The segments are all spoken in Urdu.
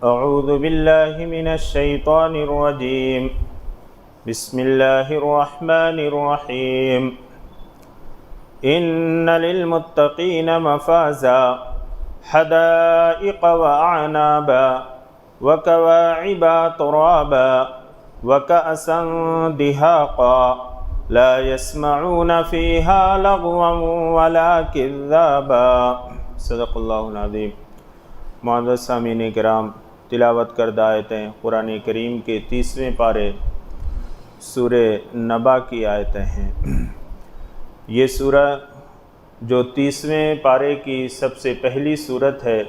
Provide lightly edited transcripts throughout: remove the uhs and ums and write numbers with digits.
اعوذ باللہ من الشیطان الرجیم بسم اللہ الرحمن الرحیم ان للمتقین مفازا حدائق واعنابا وکواعب ترابا وکأسا دہاقا لا يسمعون فيها لغوا ولا كذابا۔ صدق اللہ العظیم۔ معزز سامعین کرام، تلاوت کردہ آیتیں قرآن کریم کے 30ویں پارے سورہ نبا کی آیتیں ہیں۔ یہ سورہ جو 30ویں پارے کی سب سے پہلی سورت ہے،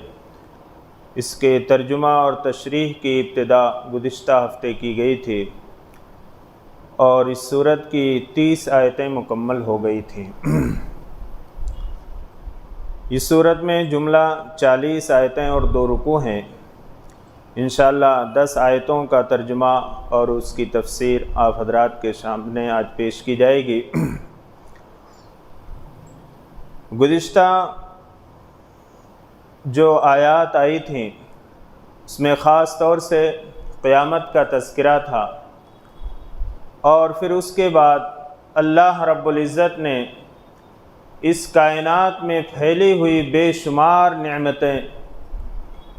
اس کے ترجمہ اور تشریح کی ابتدا گزشتہ ہفتے کی گئی تھی اور اس سورت کی 30 آیتیں مکمل ہو گئی تھیں۔ اس سورت میں جملہ 40 آیتیں اور 2 رکوع ہیں۔ انشاءاللہ 10 آیتوں کا ترجمہ اور اس کی تفسیر آپ حضرات کے سامنے آج پیش کی جائے گی۔ گزشتہ جو آیات آئی تھیں اس میں خاص طور سے قیامت کا تذکرہ تھا، اور پھر اس کے بعد اللہ رب العزت نے اس کائنات میں پھیلی ہوئی بے شمار نعمتیں،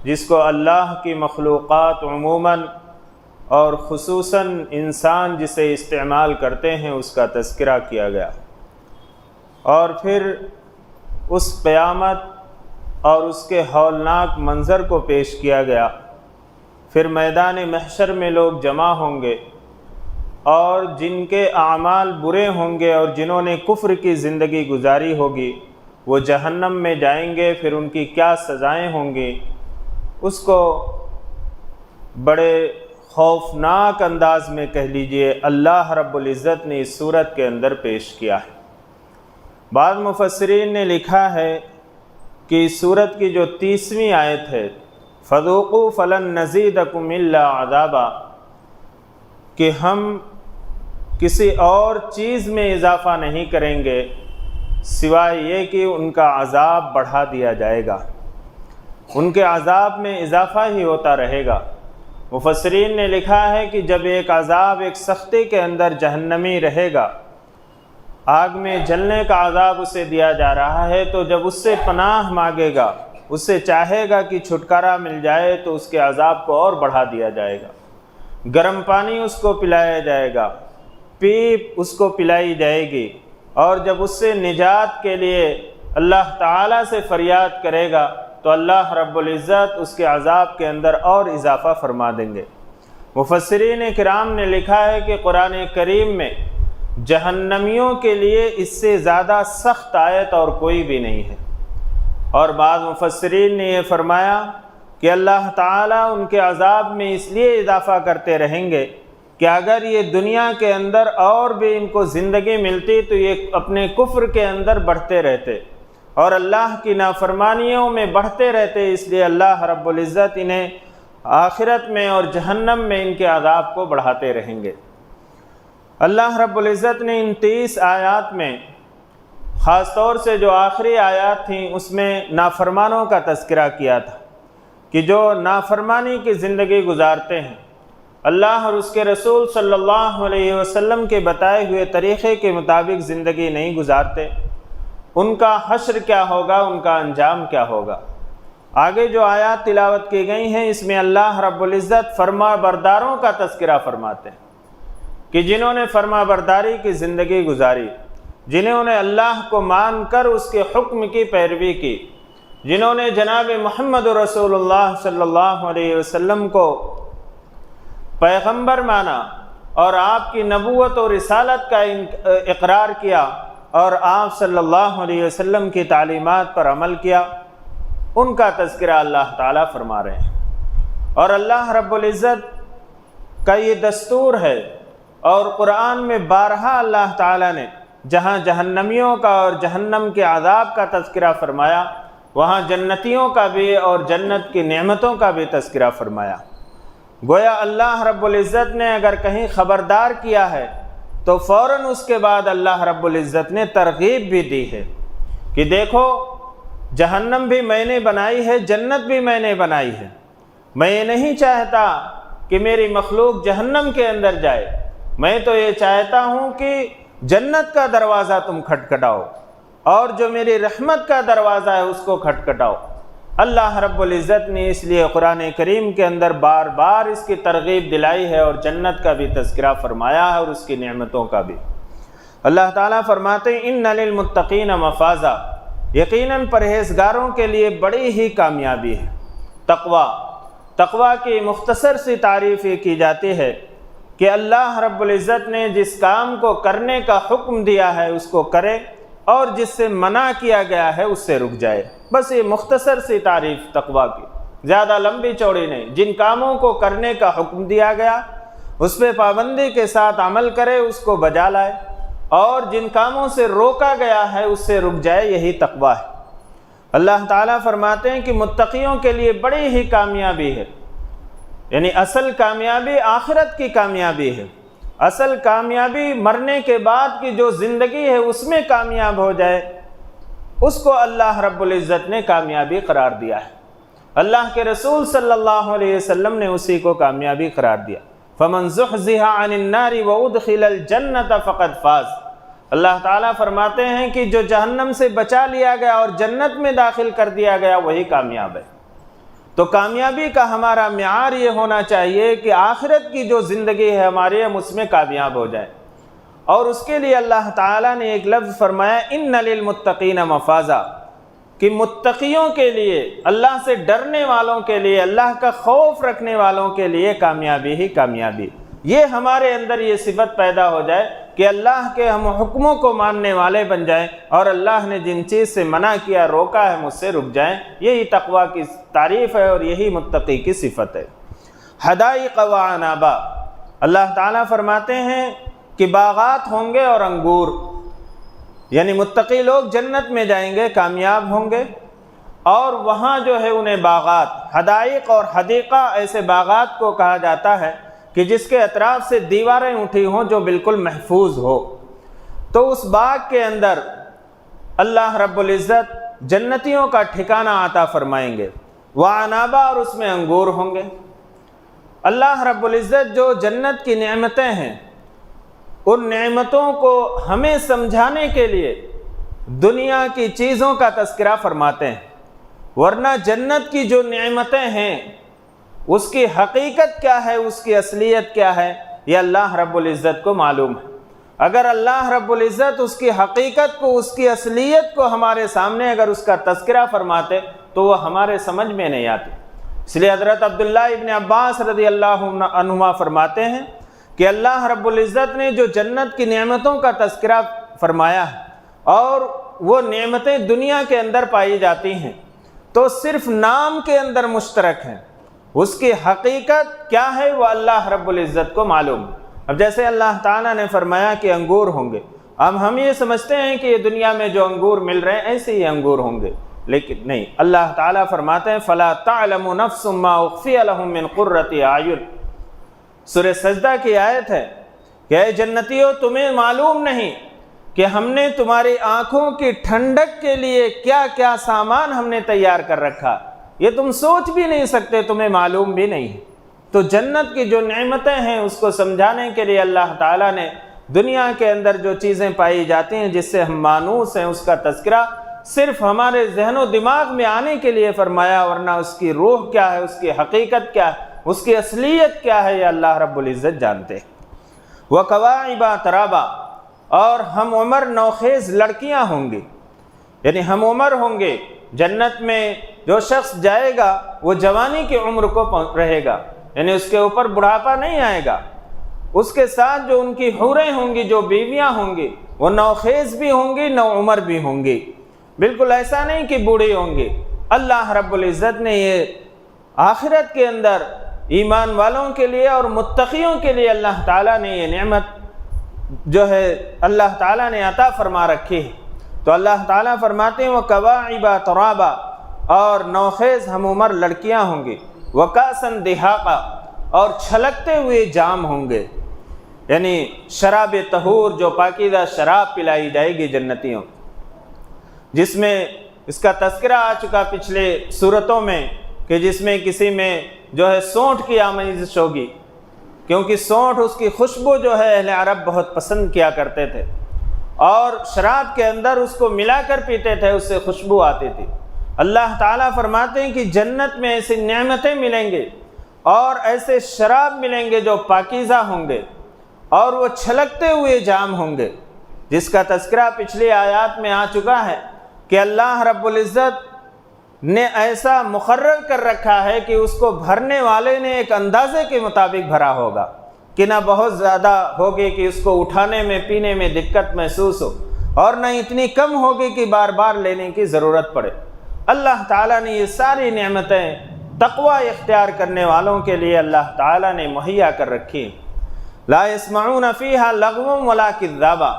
جس کو اللہ کی مخلوقات عموماً اور خصوصاً انسان جسے استعمال کرتے ہیں، اس کا تذکرہ کیا گیا، اور پھر اس قیامت اور اس کے ہولناک منظر کو پیش کیا گیا۔ پھر میدان محشر میں لوگ جمع ہوں گے، اور جن کے اعمال برے ہوں گے اور جنہوں نے کفر کی زندگی گزاری ہوگی وہ جہنم میں جائیں گے۔ پھر ان کی کیا سزائیں ہوں گی، اس کو بڑے خوفناک انداز میں کہہ لیجئے اللہ رب العزت نے اس سورت کے اندر پیش کیا ہے۔ بعض مفسرین نے لکھا ہے کہ اس سورت کی جو 30ویں آیت ہے، فَذُوقُوا فَلَن نَّزِيدَكُمْ إِلَّا عَذَابًا، کہ ہم کسی اور چیز میں اضافہ نہیں کریں گے سوائے یہ کہ ان کا عذاب بڑھا دیا جائے گا، ان کے عذاب میں اضافہ ہی ہوتا رہے گا۔ مفسرین نے لکھا ہے کہ جب ایک عذاب ایک سختی کے اندر جہنمی رہے گا، آگ میں جلنے کا عذاب اسے دیا جا رہا ہے، تو جب اس سے پناہ مانگے گا، اس سے چاہے گا کہ چھٹکارا مل جائے، تو اس کے عذاب کو اور بڑھا دیا جائے گا۔ گرم پانی اس کو پلایا جائے گا، پیپ اس کو پلائی جائے گی، اور جب اس سے نجات کے لیے اللہ تعالیٰ سے فریاد کرے گا تو اللہ رب العزت اس کے عذاب کے اندر اور اضافہ فرما دیں گے۔ مفسرین کرام نے لکھا ہے کہ قرآن کریم میں جہنمیوں کے لیے اس سے زیادہ سخت آیت اور کوئی بھی نہیں ہے، اور بعض مفسرین نے یہ فرمایا کہ اللہ تعالیٰ ان کے عذاب میں اس لیے اضافہ کرتے رہیں گے کہ اگر یہ دنیا کے اندر اور بھی ان کو زندگی ملتی تو یہ اپنے کفر کے اندر بڑھتے رہتے اور اللہ کی نافرمانیوں میں بڑھتے رہتے، اس لیے اللہ رب العزت انہیں آخرت میں اور جہنم میں ان کے عذاب کو بڑھاتے رہیں گے۔ اللہ رب العزت نے ان 30 آیات میں خاص طور سے جو آخری آیات تھیں اس میں نافرمانوں کا تذکرہ کیا تھا کہ جو نافرمانی کی زندگی گزارتے ہیں، اللہ اور اس کے رسول صلی اللہ علیہ وسلم کے بتائے ہوئے طریقے کے مطابق زندگی نہیں گزارتے، ان کا حشر کیا ہوگا، ان کا انجام کیا ہوگا۔ آگے جو آیات تلاوت کی گئی ہیں اس میں اللہ رب العزت فرما برداروں کا تذکرہ فرماتے ہیں کہ جنہوں نے فرما برداری کی زندگی گزاری، جنہوں نے اللہ کو مان کر اس کے حکم کی پیروی کی، جنہوں نے جناب محمد رسول اللہ صلی اللہ علیہ وسلم کو پیغمبر مانا اور آپ کی نبوت اور رسالت کا اقرار کیا اور آپ صلی اللہ علیہ وسلم کی تعلیمات پر عمل کیا، ان کا تذکرہ اللہ تعالیٰ فرما رہے ہیں۔ اور اللہ رب العزت کا یہ دستور ہے، اور قرآن میں بارہا اللہ تعالیٰ نے جہاں جہنمیوں کا اور جہنم کے عذاب کا تذکرہ فرمایا، وہاں جنتیوں کا بھی اور جنت کی نعمتوں کا بھی تذکرہ فرمایا۔ گویا اللہ رب العزت نے اگر کہیں خبردار کیا ہے تو فوراً اس کے بعد اللہ رب العزت نے ترغیب بھی دی ہے کہ دیکھو جہنم بھی میں نے بنائی ہے، جنت بھی میں نے بنائی ہے، میں یہ نہیں چاہتا کہ میری مخلوق جہنم کے اندر جائے، میں تو یہ چاہتا ہوں کہ جنت کا دروازہ تم کھٹکھٹاؤ اور جو میری رحمت کا دروازہ ہے اس کو کھٹکھٹاؤ۔ اللہ رب العزت نے اس لیے قرآن کریم کے اندر بار بار اس کی ترغیب دلائی ہے اور جنت کا بھی تذکرہ فرمایا ہے اور اس کی نعمتوں کا بھی۔ اللہ تعالیٰ فرماتے ہیں ان للمتقین مفازا، یقیناً پرہیزگاروں کے لیے بڑی ہی کامیابی ہے۔ تقویٰ کی مختصر سی تعریف یہ کی جاتی ہے کہ اللہ رب العزت نے جس کام کو کرنے کا حکم دیا ہے اس کو کرے اور جس سے منع کیا گیا ہے اس سے رک جائے۔ بس یہ مختصر سی تعریف تقویٰ کی، زیادہ لمبی چوڑی نہیں۔ جن کاموں کو کرنے کا حکم دیا گیا اس پہ پابندی کے ساتھ عمل کرے، اس کو بجا لائے، اور جن کاموں سے روکا گیا ہے اس سے رک جائے، یہی تقویٰ ہے۔ اللہ تعالیٰ فرماتے ہیں کہ متقیوں کے لیے بڑی ہی کامیابی ہے، یعنی اصل کامیابی آخرت کی کامیابی ہے۔ اصل کامیابی مرنے کے بعد کی جو زندگی ہے اس میں کامیاب ہو جائے، اس کو اللہ رب العزت نے کامیابی قرار دیا ہے۔ اللہ کے رسول صلی اللہ علیہ وسلم نے اسی کو کامیابی قرار دیا۔ فَمَنْ زُحْزِحَ عَنِ النَّارِ وَأُدْخِلَ الْجَنَّةَ فَقَدْ فَازَ۔ اللہ تعالیٰ فرماتے ہیں کہ جو جہنم سے بچا لیا گیا اور جنت میں داخل کر دیا گیا وہی کامیاب ہے۔ تو کامیابی کا ہمارا معیار یہ ہونا چاہیے کہ آخرت کی جو زندگی ہے ہمارے ہم اس میں کامیاب ہو جائیں، اور اس کے لیے اللہ تعالیٰ نے ایک لفظ فرمایا ان للمتقین مفازا، کہ متقیوں کے لیے، اللہ سے ڈرنے والوں کے لیے، اللہ کا خوف رکھنے والوں کے لیے کامیابی ہی کامیابی۔ یہ ہمارے اندر یہ صفت پیدا ہو جائے کہ اللہ کے ہم حکموں کو ماننے والے بن جائیں اور اللہ نے جن چیز سے منع کیا، روکا ہے، مجھ سے رک جائیں۔ یہی تقویٰ کی تعریف ہے اور یہی متقی کی صفت ہے۔ حدائق و عنابا، اللہ تعالیٰ فرماتے ہیں کہ باغات ہوں گے اور انگور، یعنی متقی لوگ جنت میں جائیں گے، کامیاب ہوں گے، اور وہاں جو ہے انہیں باغات، حدائق اور حدیقہ ایسے باغات کو کہا جاتا ہے کہ جس کے اطراف سے دیواریں اٹھی ہوں جو بالکل محفوظ ہو۔ تو اس باغ کے اندر اللہ رب العزت جنتیوں کا ٹھکانہ عطا فرمائیں گے، وعنابا، اور اس میں انگور ہوں گے۔ اللہ رب العزت جو جنت کی نعمتیں ہیں ان نعمتوں کو ہمیں سمجھانے کے لیے دنیا کی چیزوں کا تذکرہ فرماتے ہیں، ورنہ جنت کی جو نعمتیں ہیں اس کی حقیقت کیا ہے، اس کی اصلیت کیا ہے، یہ اللہ رب العزت کو معلوم ہے۔ اگر اللہ رب العزت اس کی حقیقت کو، اس کی اصلیت کو ہمارے سامنے اگر اس کا تذکرہ فرماتے تو وہ ہمارے سمجھ میں نہیں آتی۔ اس لیے حضرت عبداللہ ابن عباس رضی اللہ عنہما فرماتے ہیں کہ اللہ رب العزت نے جو جنت کی نعمتوں کا تذکرہ فرمایا ہے اور وہ نعمتیں دنیا کے اندر پائی جاتی ہیں تو صرف نام کے اندر مشترک ہیں، اس کی حقیقت کیا ہے وہ اللہ رب العزت کو معلوم ہے۔ اب جیسے اللہ تعالیٰ نے فرمایا کہ انگور ہوں گے، اب ہم یہ سمجھتے ہیں کہ یہ دنیا میں جو انگور مل رہے ہیں ایسے ہی انگور ہوں گے، لیکن نہیں، اللہ تعالیٰ فرماتے ہیں فَلَا تَعْلَمُ نَفْسٌ مَّا أُخْفِيَ لَهُم مِّن قُرَّةِ أَعْيُنٍ۔ سورہ سجدہ کی آیت ہے کہ اے جنتیوں تمہیں معلوم نہیں کہ ہم نے تمہاری آنکھوں کی ٹھنڈک کے لیے کیا کیا سامان ہم نے تیار کر رکھا، یہ تم سوچ بھی نہیں سکتے، تمہیں معلوم بھی نہیں۔ تو جنت کی جو نعمتیں ہیں اس کو سمجھانے کے لیے اللہ تعالیٰ نے دنیا کے اندر جو چیزیں پائی جاتی ہیں جس سے ہم مانوس ہیں اس کا تذکرہ صرف ہمارے ذہن و دماغ میں آنے کے لیے فرمایا، ورنہ اس کی روح کیا ہے، اس کی حقیقت کیا ہے، اس کی اصلیت کیا ہے، یہ اللہ رب العزت جانتے ہیں۔ وَكَوَاعِبَ تَرَابًا، اور ہم عمر نوخیز لڑکیاں ہوں گی، یعنی ہم عمر ہوں گے۔ جنت میں جو شخص جائے گا وہ جوانی کی عمر کو رہے گا، یعنی اس کے اوپر بڑھاپا نہیں آئے گا۔ اس کے ساتھ جو ان کی حوریں ہوں گی، جو بیویاں ہوں گی، وہ نوخیز بھی ہوں گی، نو عمر بھی ہوں گی، بالکل ایسا نہیں کہ بوڑھی ہوں گی۔ اللہ رب العزت نے یہ آخرت کے اندر ایمان والوں کے لیے اور متقیوں کے لیے اللہ تعالیٰ نے یہ نعمت جو ہے اللہ تعالیٰ نے عطا فرما رکھی ہے۔ تو اللہ تعالیٰ فرماتے ہیں وَكَوَاعِبَ تَرَابًا، اور نوخیز ہم عمر لڑکیاں ہوں گی، وَكَأْسًا دِهَاقًا، اور چھلکتے ہوئے جام ہوں گے، یعنی شراب طہور، جو پاکیزہ شراب پلائی جائے گی جنتیوں، جس میں اس کا تذکرہ آ چکا پچھلے صورتوں میں کہ جس میں کسی میں جو ہے سونٹ کی آمیزش ہوگی، کیونکہ سونٹ اس کی خوشبو جو ہے اہل عرب بہت پسند کیا کرتے تھے، اور شراب کے اندر اس کو ملا کر پیتے تھے، اس سے خوشبو آتی تھی۔ اللہ تعالیٰ فرماتے ہیں کہ جنت میں ایسی نعمتیں ملیں گے اور ایسے شراب ملیں گے جو پاکیزہ ہوں گے اور وہ چھلکتے ہوئے جام ہوں گے، جس کا تذکرہ پچھلی آیات میں آ چکا ہے کہ اللہ رب العزت نے ایسا مقرر کر رکھا ہے کہ اس کو بھرنے والے نے ایک اندازے کے مطابق بھرا ہوگا، کہ نہ بہت زیادہ ہوگی کہ اس کو اٹھانے میں پینے میں دقت محسوس ہو، اور نہ اتنی کم ہوگی کہ بار بار لینے کی ضرورت پڑے۔ اللہ تعالیٰ نے یہ ساری نعمتیں تقوی اختیار کرنے والوں کے لیے اللہ تعالیٰ نے مہیا کر رکھی۔ لا يسمعون فیہا لغوا ولا کذابا،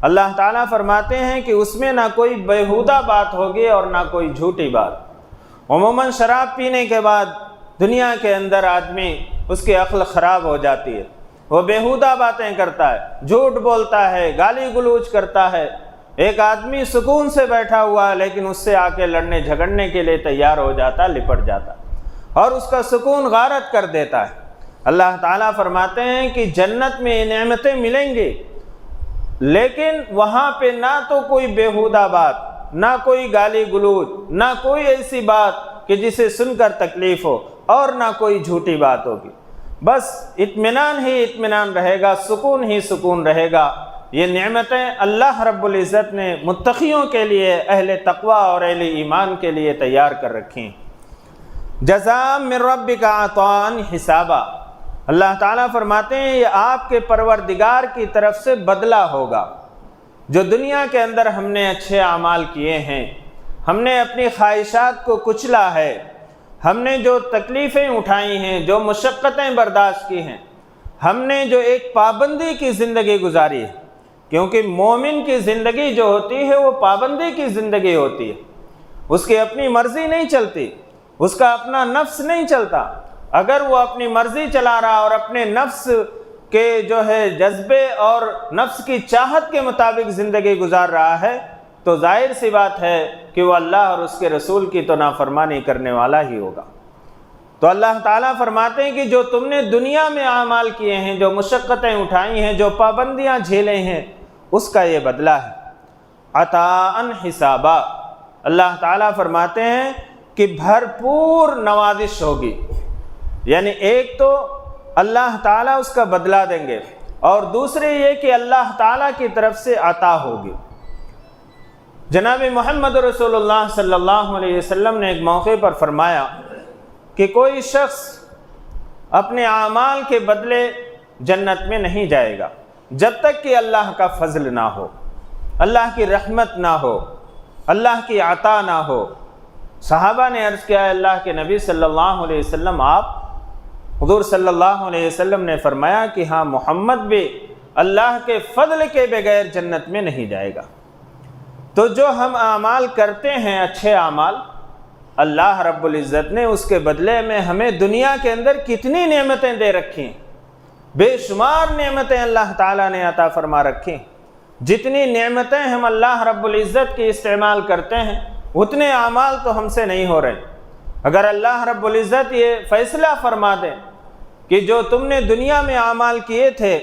اللہ تعالیٰ فرماتے ہیں کہ اس میں نہ کوئی بیہودہ بات ہوگی اور نہ کوئی جھوٹی بات۔ عموماً شراب پینے کے بعد دنیا کے اندر آدمی اس کی عقل خراب ہو جاتی ہے، وہ بیہودہ باتیں کرتا ہے، جھوٹ بولتا ہے، گالی گلوچ کرتا ہے۔ ایک آدمی سکون سے بیٹھا ہوا ہے لیکن اس سے آ کے لڑنے جھگڑنے کے لیے تیار ہو جاتا، لپٹ جاتا اور اس کا سکون غارت کر دیتا ہے۔ اللہ تعالیٰ فرماتے ہیں کہ جنت میں یہ نعمتیں ملیں گی، لیکن وہاں پہ نہ تو کوئی بیہودہ بات، نہ کوئی گالی گلوچ، نہ کوئی ایسی بات کہ جسے سن کر تکلیف ہو، اور نہ کوئی جھوٹی بات ہوگی۔ بس اطمینان ہی اطمینان رہے گا، سکون ہی سکون رہے گا۔ یہ نعمتیں اللہ رب العزت نے متقیوں کے لیے، اہل تقوی اور اہل ایمان کے لیے تیار کر رکھی۔ جزاء من ربک عطاء حسابا، اللہ تعالیٰ فرماتے ہیں یہ آپ کے پروردگار کی طرف سے بدلہ ہوگا۔ جو دنیا کے اندر ہم نے اچھے اعمال کیے ہیں، ہم نے اپنی خواہشات کو کچلا ہے، ہم نے جو تکلیفیں اٹھائی ہیں، جو مشقتیں برداشت کی ہیں، ہم نے جو ایک پابندی کی زندگی گزاری ہے، کیونکہ مومن کی زندگی جو ہوتی ہے وہ پابندی کی زندگی ہوتی ہے، اس کی اپنی مرضی نہیں چلتی، اس کا اپنا نفس نہیں چلتا۔ اگر وہ اپنی مرضی چلا رہا اور اپنے نفس کے جو ہے جذبے اور نفس کی چاہت کے مطابق زندگی گزار رہا ہے تو ظاہر سی بات ہے کہ وہ اللہ اور اس کے رسول کی تو نافرمانی کرنے والا ہی ہوگا۔ تو اللہ تعالیٰ فرماتے ہیں کہ جو تم نے دنیا میں اعمال کیے ہیں، جو مشقتیں اٹھائی ہیں، جو پابندیاں جھیلے ہیں، اس کا یہ بدلہ ہے۔ عطاء حسابا، اللہ تعالیٰ فرماتے ہیں کہ بھرپور نوازش ہوگی، یعنی ایک تو اللہ تعالیٰ اس کا بدلہ دیں گے، اور دوسرے یہ کہ اللہ تعالیٰ کی طرف سے عطا ہوگی۔ جناب محمد رسول اللہ صلی اللہ علیہ وسلم نے ایک موقع پر فرمایا کہ کوئی شخص اپنے اعمال کے بدلے جنت میں نہیں جائے گا جب تک کہ اللہ کا فضل نہ ہو، اللہ کی رحمت نہ ہو، اللہ کی عطا نہ ہو۔ صحابہ نے عرض کیا، اللہ کے نبی صلی اللہ علیہ وسلم آپ؟ حضور صلی اللہ علیہ وسلم نے فرمایا کہ ہاں، محمد بھی اللہ کے فضل کے بغیر جنت میں نہیں جائے گا۔ تو جو ہم اعمال کرتے ہیں، اچھے اعمال، اللہ رب العزت نے اس کے بدلے میں ہمیں دنیا کے اندر کتنی نعمتیں دے رکھی ہیں، بے شمار نعمتیں اللہ تعالیٰ نے عطا فرما رکھی۔ جتنی نعمتیں ہم اللہ رب العزت کی استعمال کرتے ہیں، اتنے اعمال تو ہم سے نہیں ہو رہے۔ اگر اللہ رب العزت یہ فیصلہ فرما دے کہ جو تم نے دنیا میں اعمال کیے تھے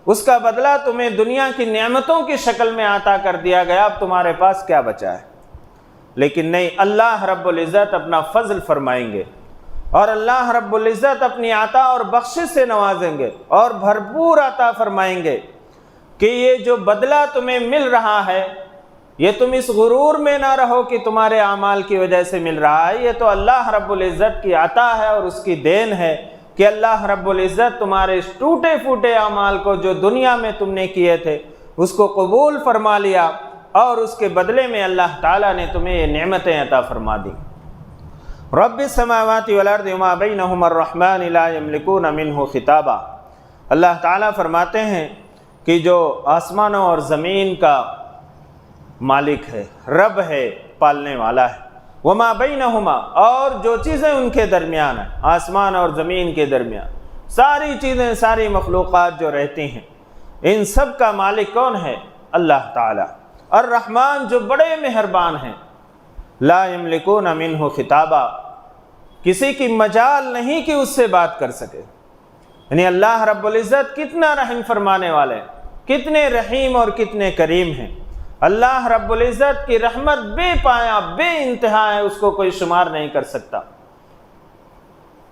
اس کا بدلہ تمہیں دنیا کی نعمتوں کی شکل میں عطا کر دیا گیا، اب تمہارے پاس کیا بچا ہے؟ لیکن نہیں، اللہ رب العزت اپنا فضل فرمائیں گے، اور اللہ رب العزت اپنی عطا اور بخشش سے نوازیں گے اور بھرپور عطا فرمائیں گے کہ یہ جو بدلہ تمہیں مل رہا ہے، یہ تم اس غرور میں نہ رہو کہ تمہارے اعمال کی وجہ سے مل رہا ہے، یہ تو اللہ رب العزت کی عطا ہے اور اس کی دین ہے کہ اللہ رب العزت تمہارے اس ٹوٹے پھوٹے اعمال کو جو دنیا میں تم نے کیے تھے اس کو قبول فرما لیا، اور اس کے بدلے میں اللہ تعالیٰ نے تمہیں یہ نعمتیں عطا فرما دی۔ رب السماوات والارض وما بینہما الرحمن لا یملکون منہ خطابا، اللہ تعالیٰ فرماتے ہیں کہ جو آسمانوں اور زمین کا مالک ہے، رب ہے، پالنے والا ہے، وما بینہما، اور جو چیزیں ان کے درمیان ہیں، آسمان اور زمین کے درمیان ساری چیزیں، ساری مخلوقات جو رہتی ہیں، ان سب کا مالک کون ہے؟ اللہ تعالیٰ۔ الرحمن، جو بڑے مہربان ہیں، لا یملکون منہ خطابا، کسی کی مجال نہیں کہ اس سے بات کر سکے۔ یعنی اللہ رب العزت کتنا رحم فرمانے والے ہیں، کتنے رحیم اور کتنے کریم ہیں۔ اللہ رب العزت کی رحمت بے پایا بے انتہا ہے، اس کو کوئی شمار نہیں کر سکتا۔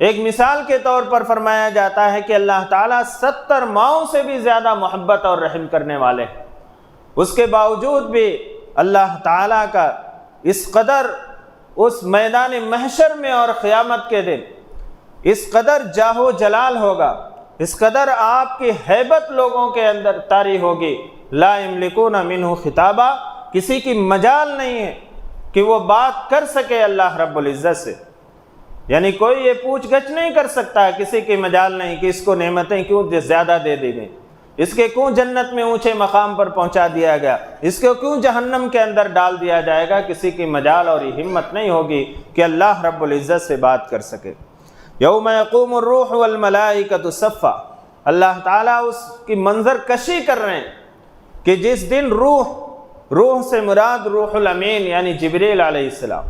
ایک مثال کے طور پر فرمایا جاتا ہے کہ اللہ تعالیٰ 70 ماؤں سے بھی زیادہ محبت اور رحم کرنے والے ہیں، اس کے باوجود بھی اللہ تعالیٰ کا اس قدر اس میدان محشر میں اور قیامت کے دن اس قدر جاہ و جلال ہوگا، اس قدر آپ کی ہیبت لوگوں کے اندر طاری ہوگی، لا یملکون منہ خطابا، کسی کی مجال نہیں ہے کہ وہ بات کر سکے اللہ رب العزت سے۔ یعنی کوئی یہ پوچھ گچھ نہیں کر سکتا، کسی کی مجال نہیں کہ اس کو نعمتیں کیوں زیادہ دے دی گئیں، اس کے کیوں جنت میں اونچے مقام پر پہنچا دیا گیا، اس کو کیوں جہنم کے اندر ڈال دیا جائے گا۔ کسی کی مجال اور یہ ہمت نہیں ہوگی کہ اللہ رب العزت سے بات کر سکے۔ یوم یقوم الروح والملائکۃ صفا، اللہ تعالیٰ اس کی منظر کشی کر رہے ہیں کہ جس دن روح سے مراد روح الامین یعنی جبریل علیہ السلام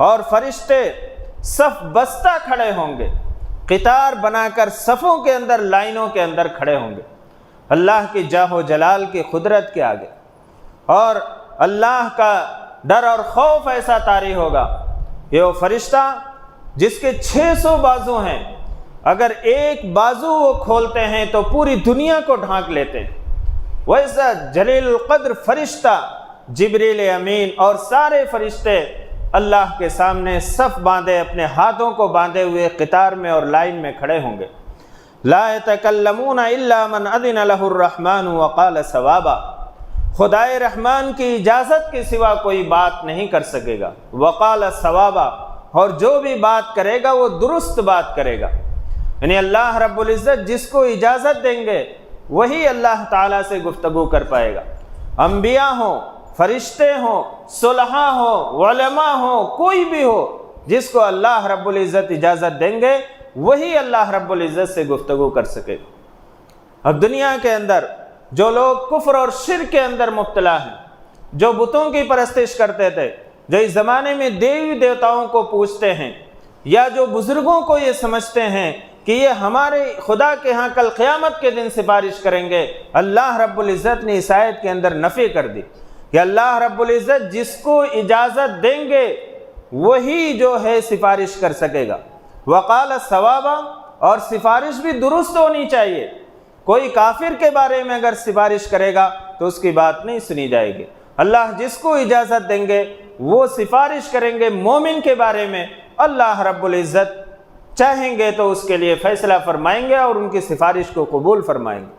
اور فرشتے صف بستہ کھڑے ہوں گے، قطار بنا کر صفوں کے اندر لائنوں کے اندر کھڑے ہوں گے اللہ کی جاہ و جلال کی قدرت کے آگے، اور اللہ کا ڈر اور خوف ایسا طاری ہوگا کہ وہ فرشتہ جس کے 600 بازو ہیں، اگر ایک بازو وہ کھولتے ہیں تو پوری دنیا کو ڈھانک لیتے ہیں، ویسا جلیل القدر فرشتہ جبریل امین اور سارے فرشتے اللہ کے سامنے صف باندھے اپنے ہاتھوں کو باندھے ہوئے قطار میں اور لائن میں کھڑے ہوں گے۔ لا يتکلمون الا من اذن له الرحمن وقال صوابا، خدائے رحمان کی اجازت کے سوا کوئی بات نہیں کر سکے گا، وقال صوابا، اور جو بھی بات کرے گا وہ درست بات کرے گا۔ یعنی اللہ رب العزت جس کو اجازت دیں گے وہی اللہ تعالیٰ سے گفتگو کر پائے گا، انبیاء ہوں، فرشتے ہوں، صلحاء ہوں، علماء ہوں، کوئی بھی ہو، جس کو اللہ رب العزت اجازت دیں گے وہی اللہ رب العزت سے گفتگو کر سکے۔ اب دنیا کے اندر جو لوگ کفر اور شرک کے اندر مبتلا ہیں، جو بتوں کی پرستش کرتے تھے، جو اس زمانے میں دیوی دیوتاؤں کو پوجتے ہیں، یا جو بزرگوں کو یہ سمجھتے ہیں کہ یہ ہمارے خدا کے ہاں کل قیامت کے دن سفارش کریں گے، اللہ رب العزت نے اس آیت کے اندر نفی کر دی کہ اللہ رب العزت جس کو اجازت دیں گے وہی جو ہے سفارش کر سکے گا۔ وقال ثوابا، اور سفارش بھی درست ہونی چاہیے۔ کوئی کافر کے بارے میں اگر سفارش کرے گا تو اس کی بات نہیں سنی جائے گی۔ اللہ جس کو اجازت دیں گے وہ سفارش کریں گے مومن کے بارے میں، اللہ رب العزت چاہیں گے تو اس کے لیے فیصلہ فرمائیں گے اور ان کی سفارش کو قبول فرمائیں گے۔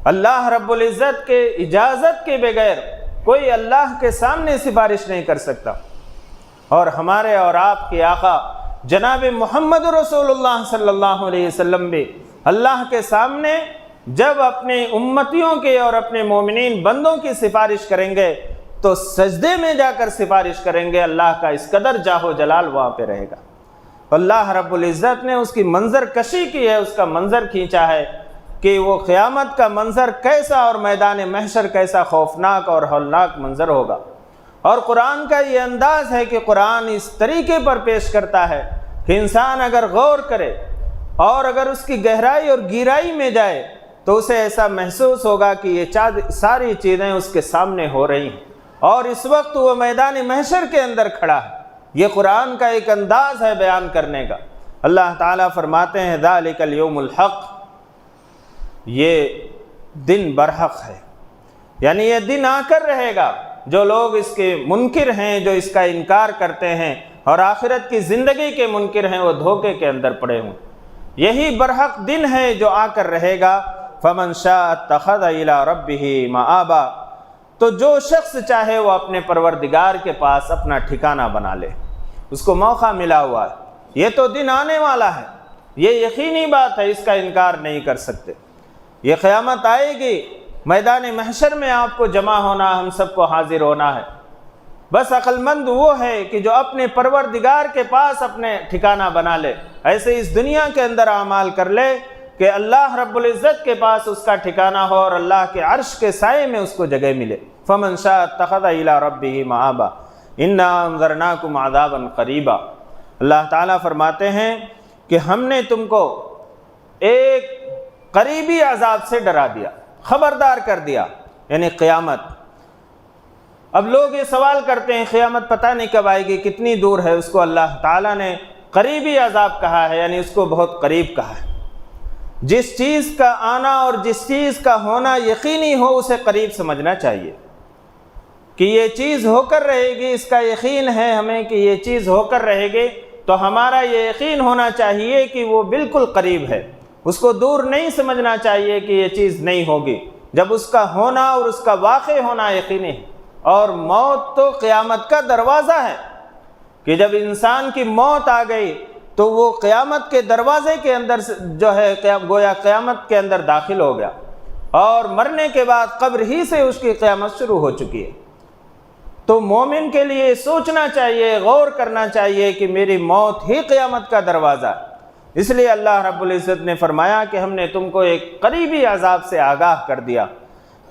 اللہ رب العزت کے اجازت کے بغیر کوئی اللہ کے سامنے سفارش نہیں کر سکتا۔ اور ہمارے اور آپ کے آقا جناب محمد رسول اللہ صلی اللہ علیہ وسلم بھی اللہ کے سامنے جب اپنے امتیوں کے اور اپنے مومنین بندوں کی سفارش کریں گے تو سجدے میں جا کر سفارش کریں گے، اللہ کا اس قدر جاہ و جلال وہاں پہ رہے گا۔ اللہ رب العزت نے اس کی منظر کشی کی ہے، اس کا منظر کھینچا ہے کہ وہ قیامت کا منظر کیسا اور میدان محشر کیسا خوفناک اور ہولناک منظر ہوگا۔ اور قرآن کا یہ انداز ہے کہ قرآن اس طریقے پر پیش کرتا ہے کہ انسان اگر غور کرے اور اگر اس کی گہرائی اور گہرائی میں جائے تو اسے ایسا محسوس ہوگا کہ یہ ساری چیزیں اس کے سامنے ہو رہی ہیں، اور اس وقت وہ میدان محشر کے اندر کھڑا ہے۔ یہ قرآن کا ایک انداز ہے بیان کرنے کا۔ اللہ تعالیٰ فرماتے ہیں ذالک الیوم الحق، یہ دن برحق ہے، یعنی یہ دن آ کر رہے گا۔ جو لوگ اس کے منکر ہیں، جو اس کا انکار کرتے ہیں اور آخرت کی زندگی کے منکر ہیں، وہ دھوکے کے اندر پڑے ہوں۔ یہی برحق دن ہے جو آ کر رہے گا۔ فمن شاء اتخذ الی ربہ مآبا، تو جو شخص چاہے وہ اپنے پروردگار کے پاس اپنا ٹھکانہ بنا لے، اس کو موقع ملا ہوا ہے۔ یہ تو دن آنے والا ہے، یہ یقینی بات ہے، اس کا انکار نہیں کر سکتے۔ یہ قیامت آئے گی، میدان محشر میں آپ کو جمع ہونا، ہم سب کو حاضر ہونا ہے۔ بس عقل مند وہ ہے کہ جو اپنے پروردگار کے پاس اپنے ٹھکانہ بنا لے، ایسے اس دنیا کے اندر اعمال کر لے کہ اللہ رب العزت کے پاس اس کا ٹھکانہ ہو اور اللہ کے عرش کے سائے میں اس کو جگہ ملے۔ فمن شاء اتخذ الی ربہ مآبا انا انذرناکم عذابا قریبا، اللہ تعالیٰ فرماتے ہیں کہ ہم نے تم کو ایک قریبی عذاب سے ڈرا دیا، خبردار کر دیا، یعنی قیامت۔ اب لوگ یہ سوال کرتے ہیں قیامت پتہ نہیں کب آئے گی، کتنی دور ہے، اس کو اللہ تعالیٰ نے قریبی عذاب کہا ہے، یعنی اس کو بہت قریب کہا ہے۔ جس چیز کا آنا اور جس چیز کا ہونا یقینی ہو اسے قریب سمجھنا چاہیے کہ یہ چیز ہو کر رہے گی، اس کا یقین ہے ہمیں کہ یہ چیز ہو کر رہے گی، تو ہمارا یہ یقین ہونا چاہیے کہ وہ بالکل قریب ہے، اس کو دور نہیں سمجھنا چاہیے کہ یہ چیز نہیں ہوگی، جب اس کا ہونا اور اس کا واقع ہونا یقینی ہے۔ اور موت تو قیامت کا دروازہ ہے کہ جب انسان کی موت آ گئی تو وہ قیامت کے دروازے کے اندر جو ہے گویا قیامت کے اندر داخل ہو گیا، اور مرنے کے بعد قبر ہی سے اس کی قیامت شروع ہو چکی ہے۔ تو مومن کے لیے سوچنا چاہیے، غور کرنا چاہیے کہ میری موت ہی قیامت کا دروازہ ہے۔ اس لیے اللہ رب العزت نے فرمایا کہ ہم نے تم کو ایک قریبی عذاب سے آگاہ کر دیا۔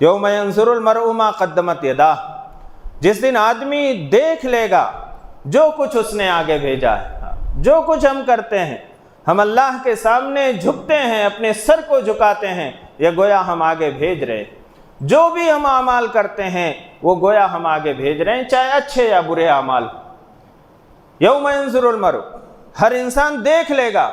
یوم ینظر المرء ما قدمت یداہ، جس دن آدمی دیکھ لے گا جو کچھ اس نے آگے بھیجا ہے، جو کچھ ہم کرتے ہیں، ہم اللہ کے سامنے جھکتے ہیں، اپنے سر کو جھکاتے ہیں، یہ گویا ہم آگے بھیج رہے ہیں۔ جو بھی ہم اعمال کرتے ہیں وہ گویا ہم آگے بھیج رہے ہیں، چاہے اچھے یا برے اعمال۔ یوم ینظر المرء، ہر انسان دیکھ لے گا،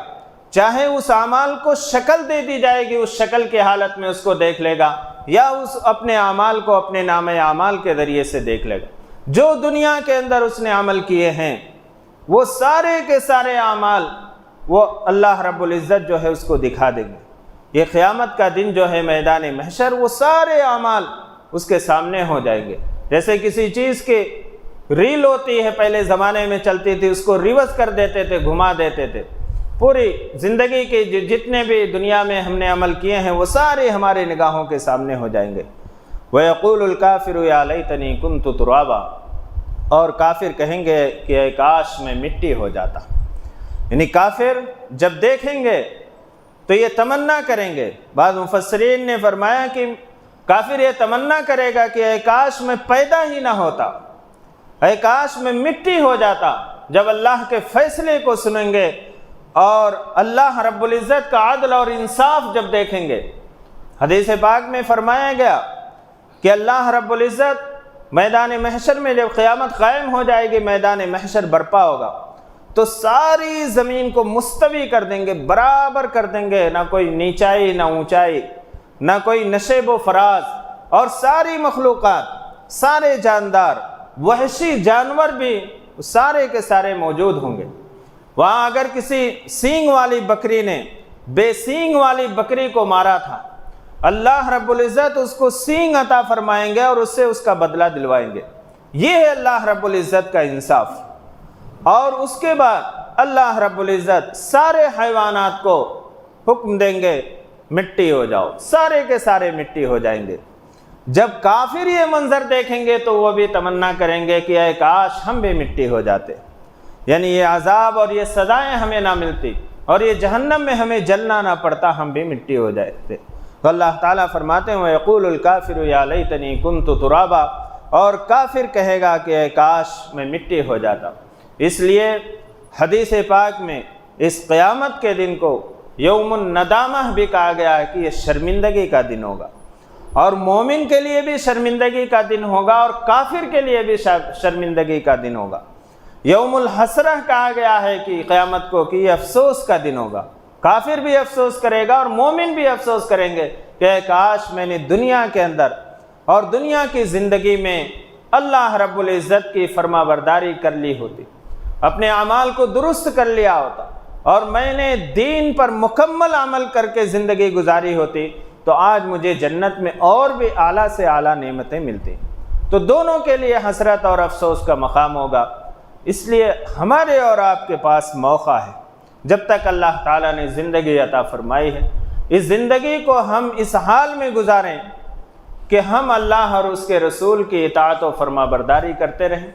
چاہے اس اعمال کو شکل دے دی جائے گی، اس شکل کی حالت میں اس کو دیکھ لے گا، یا اس اپنے اعمال کو اپنے نام اعمال کے ذریعے سے دیکھ لے گا۔ جو دنیا کے اندر اس نے عمل کیے ہیں وہ سارے کے سارے اعمال وہ اللہ رب العزت جو ہے اس کو دکھا دیں گے۔ یہ قیامت کا دن جو ہے میدان محشر، وہ سارے اعمال اس کے سامنے ہو جائیں گے۔ جیسے کسی چیز کی ریل ہوتی ہے، پہلے زمانے میں چلتی تھی، اس کو ریورس کر دیتے تھے، گھما دیتے تھے، پوری زندگی کے جتنے بھی دنیا میں ہم نے عمل کیے ہیں وہ سارے ہمارے نگاہوں کے سامنے ہو جائیں گے۔ وَيَقُولُ الْكَافِرُ يَا لَيْتَنِي كُنْتُ تُرَابًا، اور کافر کہیں گے کہ اے کاش میں مٹی ہو جاتا۔ یعنی کافر جب دیکھیں گے تو یہ تمنا کریں گے۔ بعض مفسرین نے فرمایا کہ کافر یہ تمنا کرے گا کہ اے کاش میں پیدا ہی نہ ہوتا، اے کاش میں مٹی ہو جاتا۔ جب اللہ کے فیصلے کو سنیں گے اور اللہ رب العزت کا عدل اور انصاف جب دیکھیں گے، حدیث پاک میں فرمایا گیا کہ اللہ رب العزت میدان محشر میں جب قیامت قائم ہو جائے گی، میدان محشر برپا ہوگا، تو ساری زمین کو مستوی کر دیں گے، برابر کر دیں گے، نہ کوئی نیچائی نہ اونچائی، نہ کوئی نشیب و فراز، اور ساری مخلوقات، سارے جاندار، وحشی جانور بھی سارے کے سارے موجود ہوں گے۔ وہاں اگر کسی سینگ والی بکری نے بے سینگ والی بکری کو مارا تھا، اللہ رب العزت اس کو سینگ عطا فرمائیں گے اور اس سے اس کا بدلہ دلوائیں گے۔ یہ ہے اللہ رب العزت کا انصاف۔ اور اس کے بعد اللہ رب العزت سارے حیوانات کو حکم دیں گے مٹی ہو جاؤ، سارے کے سارے مٹی ہو جائیں گے۔ جب کافر یہ منظر دیکھیں گے تو وہ بھی تمنا کریں گے کہ اے کاش ہم بھی مٹی ہو جاتے، یعنی یہ عذاب اور یہ سزائیں ہمیں نہ ملتی اور یہ جہنم میں ہمیں جلنا نہ پڑتا، ہم بھی مٹی ہو جاتے۔ تو اللہ تعالیٰ فرماتے ہیں وَيَقُولُ الْكَافِرُ يَا لَيْتَنِي كُنْتُ تُرَابًا، اور کافر کہے گا کہ اے کاش میں مٹی ہو جاتا۔ اس لیے حدیث پاک میں اس قیامت کے دن کو یوم الندامہ بھی کہا گیا ہے کہ یہ شرمندگی کا دن ہوگا، اور مومن کے لیے بھی شرمندگی کا دن ہوگا اور کافر کے لیے بھی شرمندگی کا دن ہوگا۔ یوم الحسرہ کہا گیا ہے کہ قیامت کو کہ یہ افسوس کا دن ہوگا، کافر بھی افسوس کرے گا اور مومن بھی افسوس کریں گے کہ اے کاش میں نے دنیا کے اندر اور دنیا کی زندگی میں اللہ رب العزت کی فرما برداری کر لی ہوتی، اپنے اعمال کو درست کر لیا ہوتا، اور میں نے دین پر مکمل عمل کر کے زندگی گزاری ہوتی، تو آج مجھے جنت میں اور بھی اعلیٰ سے اعلیٰ نعمتیں ملتی۔ تو دونوں کے لیے حسرت اور افسوس کا مقام ہوگا۔ اس لیے ہمارے اور آپ کے پاس موقع ہے، جب تک اللہ تعالیٰ نے زندگی عطا فرمائی ہے، اس زندگی کو ہم اس حال میں گزاریں کہ ہم اللہ اور اس کے رسول کی اطاعت و فرما برداری کرتے رہیں،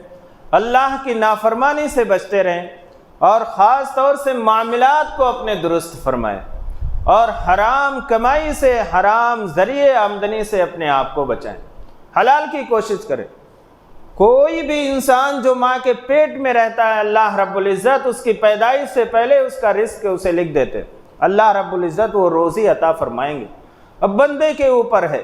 اللہ کی نافرمانی سے بچتے رہیں، اور خاص طور سے معاملات کو اپنے درست فرمائیں، اور حرام کمائی سے، حرام ذریعے آمدنی سے اپنے آپ کو بچائیں، حلال کی کوشش کریں۔ کوئی بھی انسان جو ماں کے پیٹ میں رہتا ہے، اللہ رب العزت اس کی پیدائش سے پہلے اس کا رزق اسے لکھ دیتے، اللہ رب العزت وہ روزی عطا فرمائیں گے۔ اب بندے کے اوپر ہے،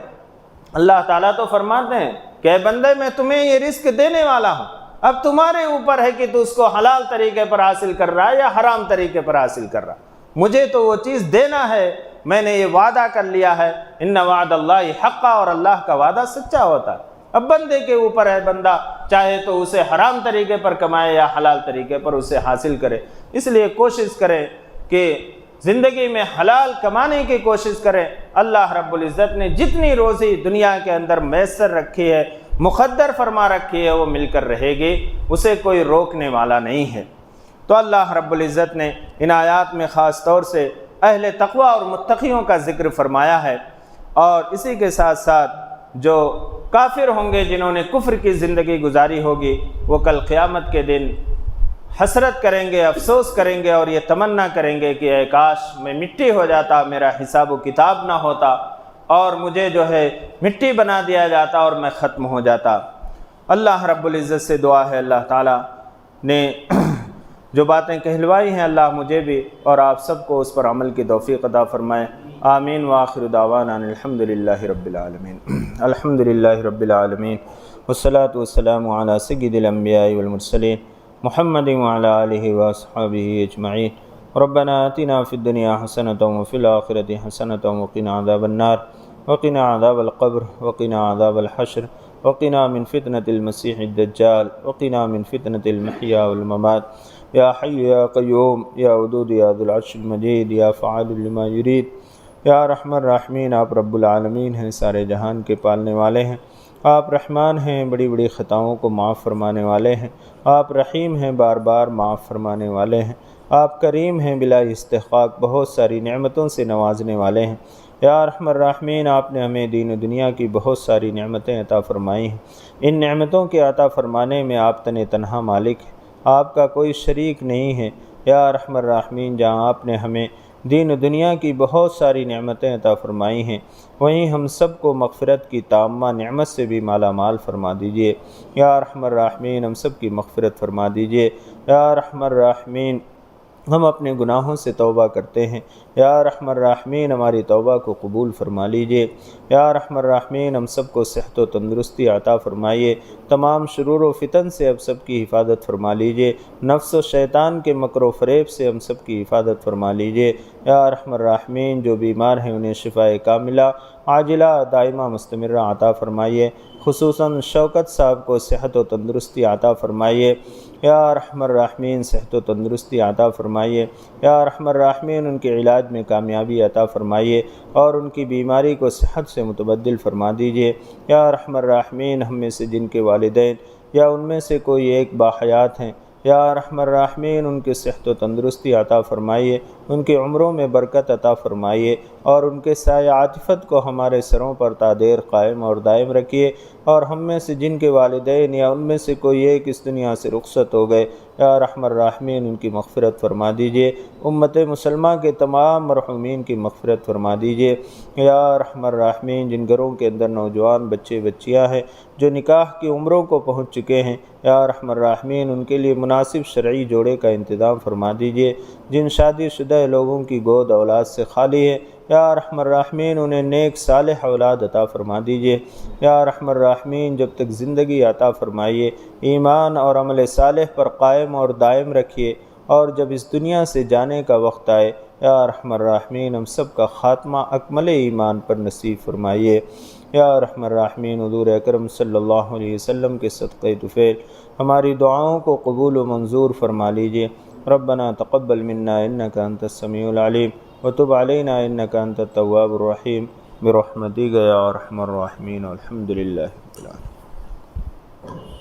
اللہ تعالیٰ تو فرماتے ہیں کہ اے بندے میں تمہیں یہ رزق دینے والا ہوں، اب تمہارے اوپر ہے کہ تو اس کو حلال طریقے پر حاصل کر رہا ہے یا حرام طریقے پر حاصل کر رہا ہے۔ مجھے تو وہ چیز دینا ہے، میں نے یہ وعدہ کر لیا ہے، ان وعد اللہ حقا، اور اللہ کا وعدہ سچا ہوتا ہے۔ اب بندے کے اوپر ہے، بندہ چاہے تو اسے حرام طریقے پر کمائے یا حلال طریقے پر اسے حاصل کرے۔ اس لیے کوشش کریں کہ زندگی میں حلال کمانے کی کوشش کریں۔ اللہ رب العزت نے جتنی روزی دنیا کے اندر میسر رکھی ہے، مقدر فرما رکھی ہے، وہ مل کر رہے گی، اسے کوئی روکنے والا نہیں ہے۔ تو اللہ رب العزت نے ان آیات میں خاص طور سے اہل تقوی اور متقیوں کا ذکر فرمایا ہے، اور اسی کے ساتھ ساتھ جو کافر ہوں گے، جنہوں نے کفر کی زندگی گزاری ہوگی، وہ کل قیامت کے دن حسرت کریں گے، افسوس کریں گے، اور یہ تمنا کریں گے کہ اے کاش میں مٹی ہو جاتا، میرا حساب و کتاب نہ ہوتا، اور مجھے جو ہے مٹی بنا دیا جاتا اور میں ختم ہو جاتا۔ اللہ رب العزت سے دعا ہے اللہ تعالیٰ نے جو باتیں کہلوائی ہیں، اللہ مجھے بھی اور آپ سب کو اس پر عمل کی توفیق عطا فرمائے۔ آمین وآخر دعوانا الحمدللہ رب العالمین۔ الحمدللہ رب العالمین والصلاة والسلام علی سید الانبیاء والمرسلین محمد وعلی آلہ واصحابہ اجمعین۔ ربنا آتنا فی الدنیا حسنۃ وفی الآخرۃ حسنۃ وقنا عذاب النار وقنا عذاب القبر وقنا عذاب الحشر وقنا من فتنة المسیح الدجال وقنا من فتنة المحیا والممات یا حی یا قیوم یا ودود یا ذو العرش المجید یا فعال لما یرید۔ یا رحمن الراحمین، آپ رب العالمین ہیں، سارے جہان کے پالنے والے ہیں، آپ رحمان ہیں، بڑی بڑی خطاؤں کو معاف فرمانے والے ہیں، آپ رحیم ہیں، بار بار معاف فرمانے والے ہیں، آپ کریم ہیں، بلا استحقاق بہت ساری نعمتوں سے نوازنے والے ہیں۔ یا رحمن الراحمین، آپ نے ہمیں دین و دنیا کی بہت ساری نعمتیں عطا فرمائی ہیں، ان نعمتوں کے عطا فرمانے میں آپ تنہا مالک ہیں، آپ کا کوئی شریک نہیں ہے۔ یا رحمن الراحمین، جہاں آپ نے ہمیں دین و دنیا کی بہت ساری نعمتیں عطا فرمائی ہیں، وہیں ہم سب کو مغفرت کی تامہ نعمت سے بھی مالا مال فرما دیجئے۔ یا رحمن الراحمین، ہم سب کی مغفرت فرما دیجئے۔ یا رحمن الراحمین، ہم اپنے گناہوں سے توبہ کرتے ہیں، یا رحمن الراحمین ہماری توبہ کو قبول فرما لیجئے۔ یا رحمن الراحمین، ہم سب کو صحت و تندرستی عطا فرمائیے، تمام شرور و فتن سے ہم سب کی حفاظت فرما لیجئے، نفس و شیطان کے مکر و فریب سے ہم سب کی حفاظت فرما لیجئے۔ یا رحمن الراحمین، جو بیمار ہیں انہیں شفائے کاملہ عاجلہ دائمہ مستمرہ عطا فرمائیے، خصوصاً شوکت صاحب کو صحت و تندرستی عطا فرمائیے۔ یا رحمن الراحمین، صحت و تندرستی عطا فرمائیے۔ یا رحمن الراحمین، ان کے علاج میں کامیابی عطا فرمائیے اور ان کی بیماری کو صحت سے متبدل فرما دیجیے۔ یا رحمن الراحمین، ہم میں سے جن کے والدین یا ان میں سے کوئی ایک باحیات ہیں، یا رحمن الراحمین ان کی صحت و تندرستی عطا فرمائیے، ان کی عمروں میں برکت عطا فرمائیے، اور ان کے سایہ عاطفت کو ہمارے سروں پر تا دیر قائم اور دائم رکھیے۔ اور ہم میں سے جن کے والدین یا ان میں سے کوئی ایک اس دنیا سے رخصت ہو گئے، یا رحمن الراحمین ان کی مغفرت فرما دیجیے، امت مسلمہ کے تمام مرحومین کی مغفرت فرما دیجیے۔ یا رحمن الراحمین، جن گھروں کے اندر نوجوان بچے بچیاں ہیں جو نکاح کی عمروں کو پہنچ چکے ہیں، یا رحمن الراحمین ان کے لیے مناسب شرعی جوڑے کا انتظام فرما دیجیے۔ جن شادی شدہ لوگوں کی گود اولاد سے خالی ہے، یا رحمن الراحمین انہیں نیک صالح اولاد عطا فرما دیجیے۔ یا رحمن الراحمین، جب تک زندگی عطا فرمائیے، ایمان اور عمل صالح پر قائم اور دائم رکھیے، اور جب اس دنیا سے جانے کا وقت آئے، یا رحمن الراحمین ہم سب کا خاتمہ اکمل ایمان پر نصیب فرمائیے۔ یا رحمن الراحمین، حضور اکرم صلی اللہ علیہ وسلم کے صدقہ طفیل ہماری دعاؤں کو قبول و منظور فرما لیجیے۔ ربنا تقبل منا انک انت السمیع العلیم وتب علینا انک انت التواب الرحیم برحمتک یا ارحم الراحمین والحمد للہ رب العالمین۔